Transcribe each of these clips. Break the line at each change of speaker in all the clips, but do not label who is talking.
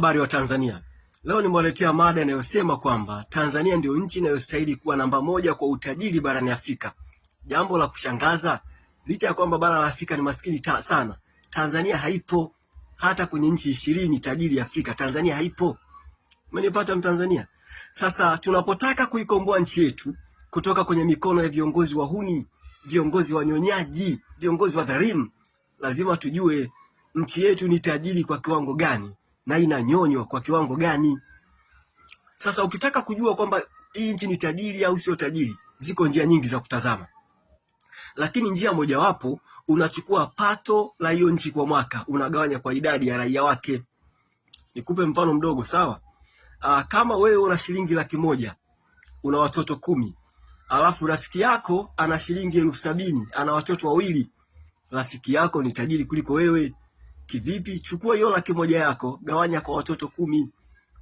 Habari wa Tanzania. Leo nimewaletea mada inayosema kwamba Tanzania ndio nchi inayostahili kuwa namba moja kwa utajiri barani Afrika. Jambo la kushangaza, licha ya kwamba bara la Afrika ni maskini sana, Tanzania haipo hata kwenye nchi 20 tajiri Afrika. Tanzania haipo. Umenipata Mtanzania? Sasa tunapotaka kuikomboa nchi yetu kutoka kwenye mikono ya viongozi wahuni, viongozi wanyonyaji, viongozi wa dhalimu, lazima tujue nchi yetu ni tajiri kwa kiwango gani na inanyonywa kwa kiwango gani. Sasa ukitaka kujua kwamba hii nchi ni tajiri au sio tajiri, ziko njia nyingi za kutazama. Lakini njia mojawapo, unachukua pato la hiyo nchi kwa mwaka, unagawanya kwa idadi ya raia wake. Nikupe mfano mdogo, sawa? Kama wewe una shilingi 100,000, una watoto 10, alafu rafiki yako ana shilingi 70,000, ana watoto 2, rafiki yako ni tajiri kuliko wewe. Kivipi? Chukua hiyo 100,000 yako, gawanya kwa watoto 10.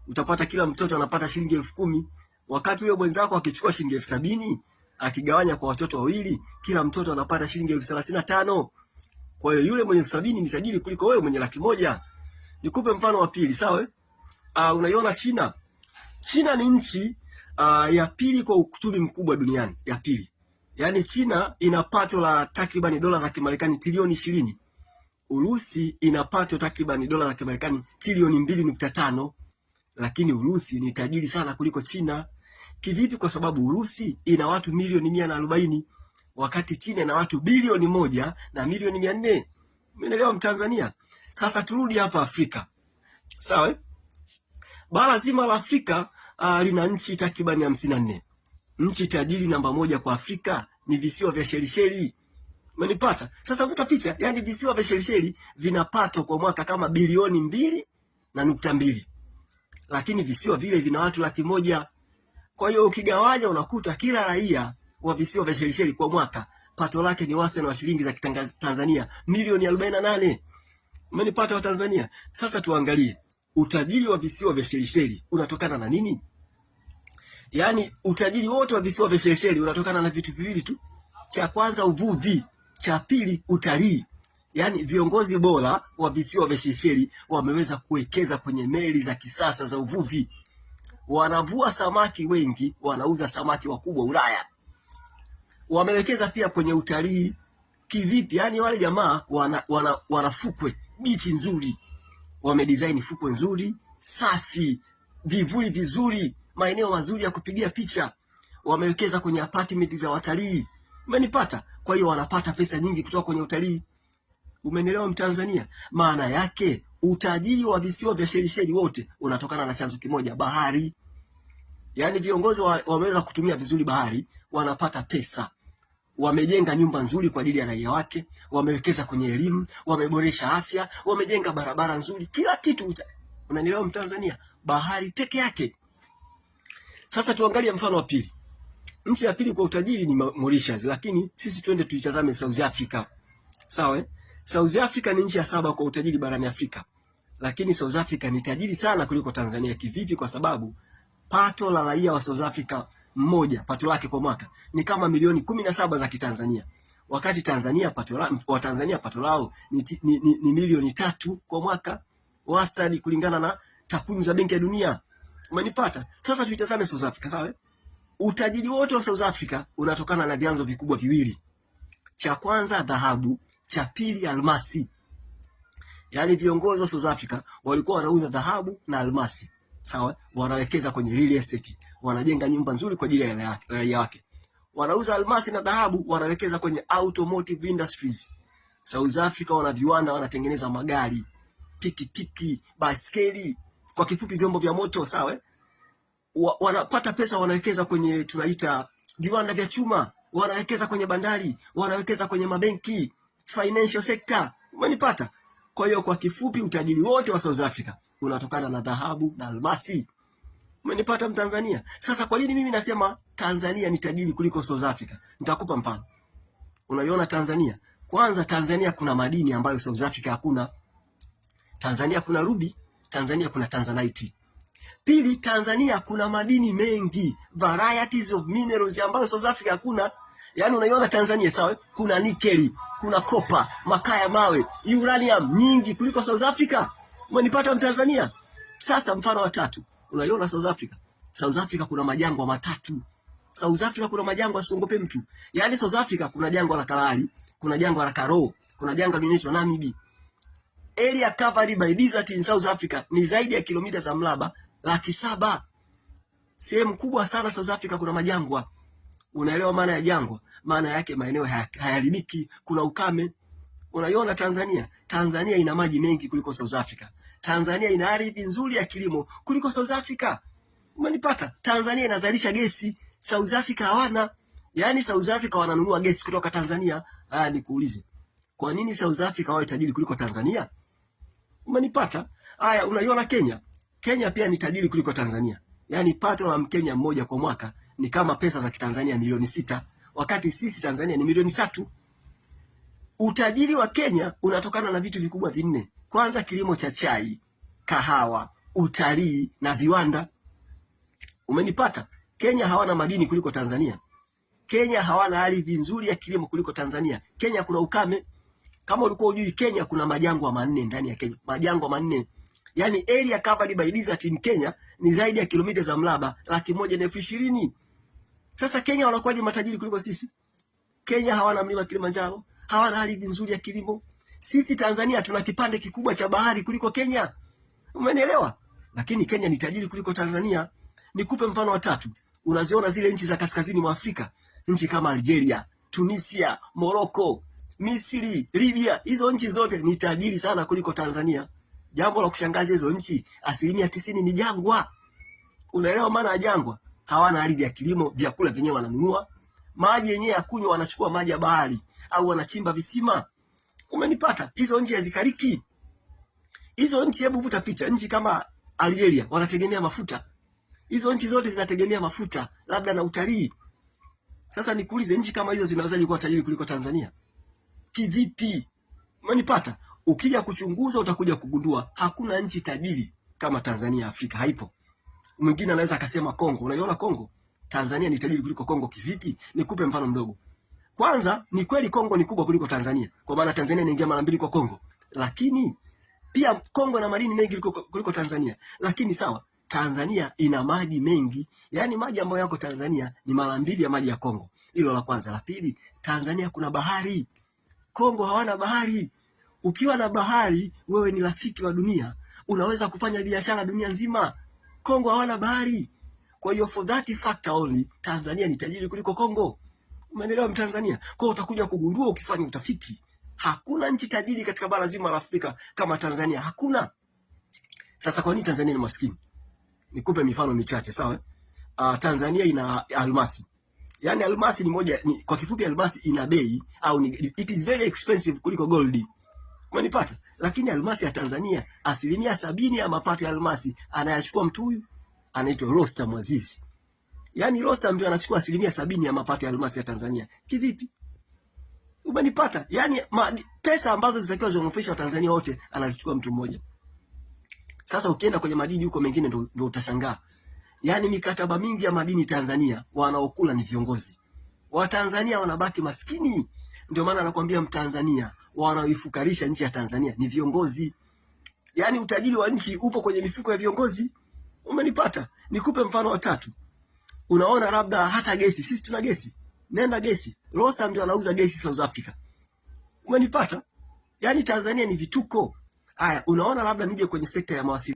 Utapata kila mtoto anapata shilingi 10,000. Wakati yule mwenzako akichukua shilingi 70,000, akigawanya kwa watoto 2, kila mtoto anapata shilingi 35,000. Kwa hiyo yule mwenye 70,000 ni tajiri kuliko wewe mwenye 100,000. Nikupe mfano wa pili, sawa? Unaiona China. China ni nchi ya pili kwa uchumi mkubwa duniani, ya pili. Yaani China ina pato la takriban dola za Kimarekani trilioni 20. Urusi ina pato takriban dola za Kimarekani trilioni 2.5, lakini Urusi ni tajiri sana kuliko China. Kivipi? Kwa sababu Urusi ina watu milioni 140, wakati China ina watu bilioni 1 na milioni 400. Umeelewa Mtanzania? Sasa turudi hapa Afrika. Sawa? Bara zima la Afrika lina nchi takriban 54. Nchi tajiri namba 1 kwa Afrika ni visiwa vya Shelisheli. Umenipata? Sasa vuta picha, yani visiwa vya Shelisheli vinapata kwa mwaka kama bilioni 2.2. Lakini visiwa vile vina watu 100,000. Kwa hiyo ukigawanya unakuta kila raia wa visiwa vya Shelisheli kwa mwaka pato lake ni wastani wa shilingi za Tanzania milioni 48. Umenipata wa Tanzania? Sasa tuangalie utajiri wa visiwa vya Shelisheli unatokana na nini? Yaani utajiri wote wa visiwa vya Shelisheli unatokana na vitu viwili tu. Cha kwanza uvuvi, cha pili utalii. Yaani viongozi bora wa visiwa vya Shelisheli wameweza kuwekeza kwenye meli za kisasa za uvuvi. Wanavua samaki wengi, wanauza samaki wakubwa Ulaya. Wamewekeza pia kwenye utalii. Kivipi? Yaani wale jamaa wana fukwe, bichi nzuri. Wamedesign fukwe nzuri, safi, vivuli vizuri, maeneo mazuri ya kupigia picha. Wamewekeza kwenye apartment za watalii. Umenipata? Kwa hiyo wanapata pesa nyingi kutoka kwenye utalii. Umenielewa Mtanzania? Maana yake utajiri wa visiwa vya Shelisheli wote unatokana na chanzo kimoja, bahari. Yaani viongozi wameweza kutumia vizuri bahari, wanapata pesa. Wamejenga nyumba nzuri kwa ajili ya raia wake, wamewekeza kwenye elimu, wameboresha afya, wamejenga barabara nzuri, kila kitu. Unanielewa Mtanzania? Bahari peke yake. Sasa tuangalie mfano wa pili. Nchi ya pili kwa utajiri ni Mauritius, lakini sisi twende tuitazame South Africa. Sawa? South Africa ni nchi ya 7 kwa utajiri barani Afrika. Lakini South Africa ni tajiri sana kuliko Tanzania. Kivipi? Kwa sababu pato la raia wa South Africa mmoja, pato lake kwa mwaka ni kama milioni 17 za Kitanzania. Wakati Tanzania pato lao ni milioni 3 kwa mwaka, wastani kulingana na takwimu za Benki ya Dunia. Umenipata? Sasa tuitazame South Africa, sawa? Utajiri wote wa South Africa unatokana na vyanzo vikubwa viwili. Cha kwanza dhahabu, cha pili almasi. Yaani viongozi wa South Africa walikuwa wanauza dhahabu na almasi. Sawa? Wanawekeza kwenye real estate, wanajenga nyumba nzuri kwa ajili ya raia wake. Wanauza almasi na dhahabu, wanawekeza kwenye automotive industries. South Africa wana viwanda, wanatengeneza magari, pikipiki, baiskeli, kwa kifupi vyombo vya moto, sawa? Wanapata pesa, wanawekeza kwenye tunaita viwanda vya chuma, wanawekeza kwenye bandari, wanawekeza kwenye mabenki, financial sector. Umenipata? Kwa hiyo kwa kifupi utajiri wote wa South Africa unatokana na dhahabu na almasi. Umenipata Mtanzania? Sasa kwa nini mimi nasema Tanzania ni tajiri kuliko South Africa? Nitakupa mfano. Unaiona Tanzania? Kwanza Tanzania kuna madini ambayo South Africa hakuna. Tanzania kuna ruby, Tanzania kuna tanzanite. Pili, Tanzania kuna madini mengi, varieties of minerals ambayo South Africa hakuna. Yaani unaiona Tanzania, sawa? Kuna nikeli, kuna kopa, makaa ya mawe, uranium nyingi kuliko South Africa. Umenipata Mtanzania? Sasa mfano wa tatu, unaiona South Africa. South Africa kuna majangwa matatu. South Africa kuna majangwa, asiongope mtu. Yaani South Africa kuna jangwa la Kalahari, kuna jangwa la Karoo, kuna jangwa linaitwa Namibi. Area covered by desert in South Africa ni zaidi ya kilomita za mraba 700,000. Sehemu kubwa sana South Africa kuna majangwa. Unaelewa maana ya jangwa? Maana yake maeneo hayalimiki, kuna ukame. Unaiona Tanzania? Tanzania ina maji mengi kuliko South Africa. Tanzania ina ardhi nzuri ya kilimo kuliko South Africa. Umenipata? Tanzania inazalisha gesi, South Africa hawana. Yaani South Africa wananunua gesi kutoka Tanzania. Nikuulize, kwa nini South Africa wawe tajiri kuliko Tanzania? Umenipata? Unaiona Kenya? Kenya pia ni tajiri kuliko Tanzania. Yaani pato la Mkenya mmoja kwa mwaka ni kama pesa za Kitanzania milioni 6, wakati sisi Tanzania ni milioni 3. Utajiri wa Kenya unatokana na vitu vikubwa vinne. Kwanza, kilimo cha chai, kahawa, utalii na viwanda. Umenipata? Kenya hawana madini kuliko Tanzania. Kenya hawana ardhi nzuri ya kilimo kuliko Tanzania. Kenya kuna ukame. Kama ulikuwa hujui, Kenya kuna majangwa 4 ndani ya Kenya. Majangwa 4. Yaani area covered by desert in Kenya ni zaidi ya kilomita za mraba 120,000. Sasa Kenya wanakuwaje matajiri kuliko sisi? Kenya hawana mlima Kilimanjaro, hawana ardhi nzuri ya kilimo. Sisi Tanzania tuna kipande kikubwa cha bahari kuliko Kenya. Umenielewa? Lakini Kenya ni tajiri kuliko Tanzania. Nikupe mfano wa tatu. Unaziona zile nchi za kaskazini mwa Afrika, nchi kama Algeria, Tunisia, Morocco, Misri, Libya, hizo nchi zote ni tajiri sana kuliko Tanzania. Jambo la kushangaza, hizo nchi 90% ni jangwa. Unaelewa maana ya jangwa? Hawana ardhi ya kilimo, vyakula vyenyewe wananunua. Maji yenyewe ya kunywa wanachukua maji ya bahari au wanachimba visima. Umenipata? Hizo nchi hazikaliki. Hizo nchi, hebu vuta picha, nchi kama Algeria wanategemea mafuta. Hizo nchi zote zinategemea mafuta, labda na utalii. Sasa nikuulize, nchi kama hizo zinawezaje kuwa tajiri kuliko Tanzania? Kivipi? Umenipata? Ukija kuchunguza utakuja kugundua hakuna nchi tajiri kama Tanzania Afrika, haipo. Mwingine anaweza akasema Kongo. Unaiona Kongo? Tanzania ni tajiri kuliko Kongo kivipi? Nikupe mfano mdogo. Kwanza, ni kweli Kongo ni kubwa kuliko Tanzania, kwa maana Tanzania inaingia mara 2 kwa Kongo. Lakini pia Kongo na madini mengi kuliko Tanzania. Lakini sawa, Tanzania ina maji mengi. Yaani maji ambayo yako Tanzania ni mara 2 ya maji ya Kongo. Hilo la kwanza. La pili, Tanzania kuna bahari. Kongo hawana bahari. Ukiwa na bahari, wewe ni rafiki wa dunia. Unaweza kufanya biashara dunia nzima. Kongo hawana bahari. Kwa hiyo for that factor only, Tanzania ni tajiri kuliko Kongo. Umeelewa Mtanzania? Kwa hiyo utakuja kugundua ukifanya utafiti, hakuna nchi tajiri katika bara zima la Afrika kama Tanzania, hakuna. Sasa kwa nini Tanzania ni maskini? Nikupe mifano michache, sawa? Tanzania ina almasi. Yaani almasi kwa kifupi, almasi ina bei au it is very expensive kuliko gold. Umenipata? Lakini almasi ya Tanzania 70% ya mapato ya almasi anayachukua mtu huyu anaitwa Rostam Aziz. Yaani Rostam ndio anachukua 70% ya mapato ya almasi ya Tanzania. Kivipi? Umenipata? Yaani pesa ambazo zitakiwa ziwanufaisha Tanzania wote anazichukua mtu mmoja. Sasa ukienda kwenye madini huko mengine ndio utashangaa. Yaani mikataba mingi ya madini Tanzania wanaokula ni viongozi. Watanzania wanabaki maskini. Ndio maana anakuambia Mtanzania wanaoifukarisha nchi ya Tanzania ni viongozi. Yaani utajiri wa nchi upo kwenye mifuko ya viongozi. Umenipata? Nikupe mfano wa tatu. Unaona labda hata gesi, sisi tuna gesi. Nenda gesi. Rostam ndio anauza gesi South Africa. Umenipata? Yaani Tanzania ni vituko. Unaona labda nije kwenye sekta ya mawasiliano.